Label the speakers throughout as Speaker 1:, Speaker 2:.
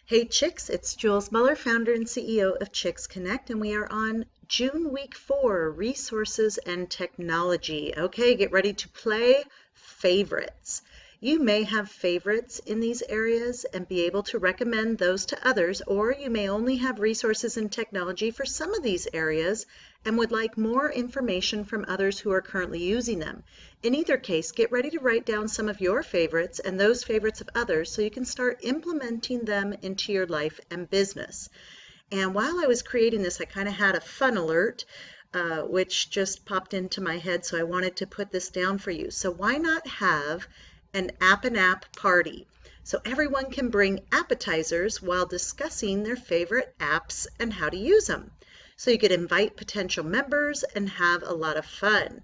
Speaker 1: Hey Chicks, it's Jules Muller, founder and CEO of Chicks Connect, and we are on June week 4, resources and technology. Okay, get ready to play favorites. You may have favorites in these areas and be able to recommend those to others, or you may only have resources and technology for some of these areas and would like more information from others who are currently using them. In either case, get ready to write down some of your favorites and those favorites of others so you can start implementing them into your life and business. And while I was creating this, I kind of had a fun alert, which just popped into my head, so I wanted to put this down for you. So why not have an app party? So everyone can bring appetizers while discussing their favorite apps and how to use them. So you could invite potential members and have a lot of fun.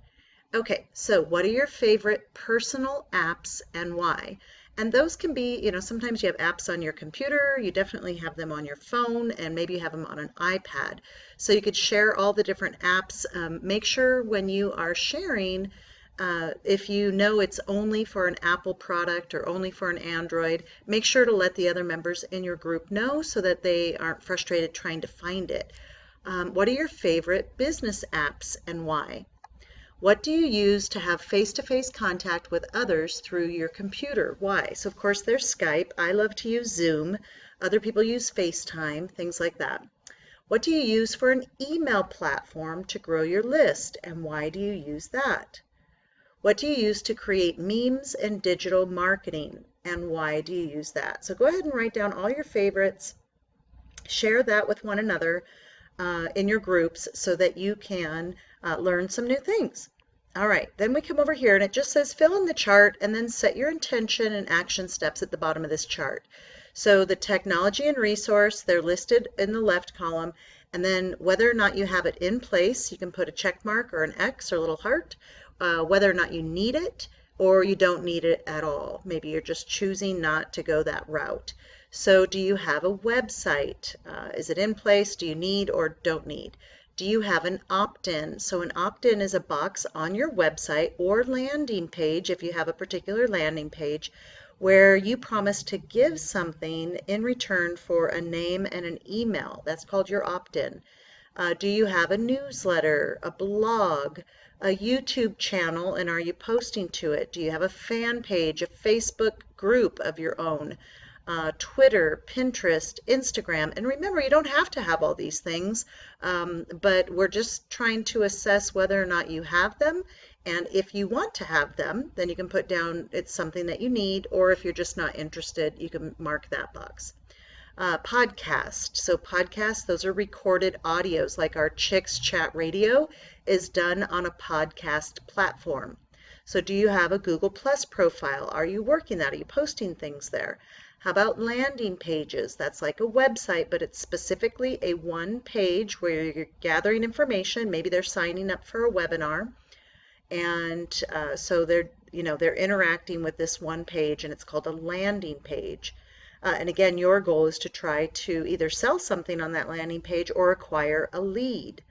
Speaker 1: Okay, so what are your favorite personal apps and why? And those can be, sometimes you have apps on your computer, you definitely have them on your phone, and maybe you have them on an iPad. So you could share all the different apps. Make sure when you are sharing, if you know it's only for an Apple product or only for an Android, make sure to let the other members in your group know so that they aren't frustrated trying to find it. What are your favorite business apps and why? What do you use to have face-to-face contact with others through your computer? Why? So of course there's Skype. I love to use Zoom. Other people use FaceTime, things like that. What do you use for an email platform to grow your list, and why do you use that? What do you use to create memes and digital marketing, and why do you use that? So go ahead and write down all your favorites, share that with one another in your groups so that you can learn some new things. All right, then we come over here and it just says fill in the chart and then set your intention and action steps at the bottom of this chart. So the technology and resource, they're listed in the left column, and then whether or not you have it in place, you can put a check mark or an X or a little heart, whether or not you need it or you don't need it at all. Maybe you're just choosing not to go that route. So do you have a website? Is it in place? Do you need or don't need? Do you have an opt-in? So an opt-in is a box on your website or landing page, if you have a particular landing page, where you promise to give something in return for a name and an email. That's called your opt-in. Do you have a newsletter, a blog, a YouTube channel, and are you posting to it? Do you have a fan page, a Facebook group of your own? Twitter, Pinterest, Instagram. And remember, you don't have to have all these things, but we're just trying to assess whether or not you have them. And if you want to have them, then you can put down it's something that you need, or if you're just not interested, you can mark that box. Podcast. So podcasts, those are recorded audios, like our Chicks Chat Radio is done on a podcast platform. So do you have a Google Plus profile? Are you working that? Are you posting things there? How about landing pages? That's like a website, but it's specifically a one page where you're gathering information. Maybe they're signing up for a webinar, and so they're interacting with this one page, and it's called a landing page. And again, your goal is to try to either sell something on that landing page or acquire a lead.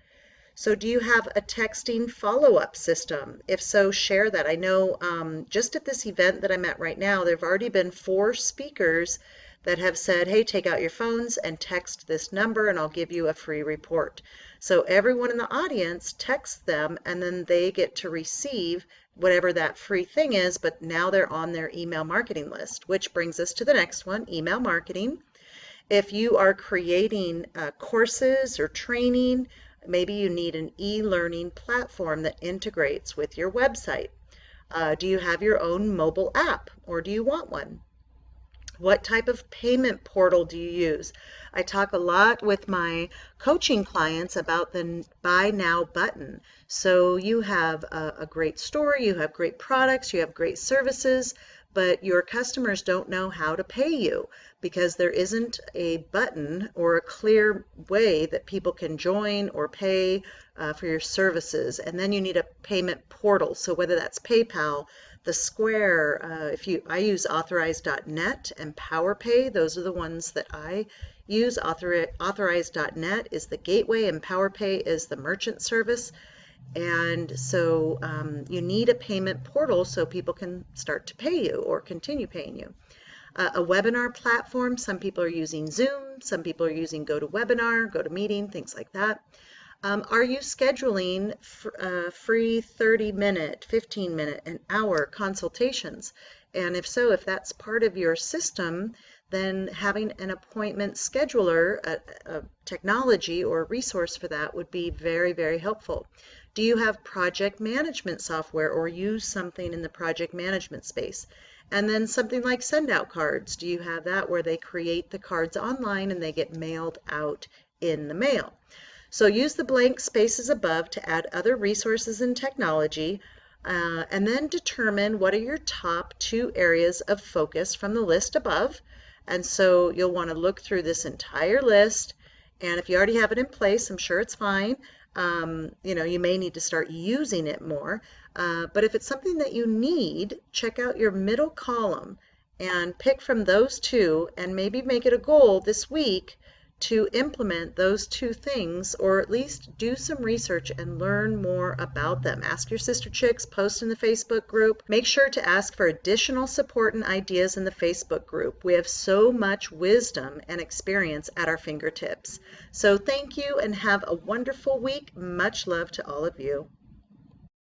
Speaker 1: So do you have a texting follow-up system? If so, share that. I know just at this event that I'm at right now, there have already been 4 speakers that have said, hey, take out your phones and text this number and I'll give you a free report. So everyone in the audience texts them and then they get to receive whatever that free thing is, but now they're on their email marketing list, which brings us to the next one, email marketing. If you are creating courses or training, maybe you need an e-learning platform that integrates with your website. Do you have your own mobile app, or do you want one? What type of payment portal do you use? I talk a lot with my coaching clients about the Buy Now button. So you have a great store, you have great products, you have great services, but your customers don't know how to pay you because there isn't a button or a clear way that people can join or pay for your services. And then you need a payment portal. So whether that's PayPal, the Square, I use Authorize.net and PowerPay. Those are the ones that I use. Authorize.net is the gateway and PowerPay is the merchant service. And so you need a payment portal so people can start to pay you or continue paying you. A webinar platform, some people are using Zoom, some people are using GoToWebinar, GoToMeeting, things like that. Are you scheduling free 30-minute, 15-minute, an hour consultations? And if so, if that's part of your system, then having an appointment scheduler, a technology or a resource for that would be very, very helpful. Do you have project management software or use something in the project management space? And then something like send out cards. Do you have that where they create the cards online and they get mailed out in the mail? So use the blank spaces above to add other resources and technology, and then determine what are your top 2 areas of focus from the list above. And so you'll want to look through this entire list, and if you already have it in place, I'm sure it's fine. You may need to start using it more, but if it's something that you need, check out your middle column and pick from those 2 and maybe make it a goal this week to implement those 2 things, or at least do some research and learn more about them. Ask your sister chicks, post in the Facebook group. Make sure to ask for additional support and ideas in the Facebook group. We have so much wisdom and experience at our fingertips. So thank you and have a wonderful week. Much love to all of you.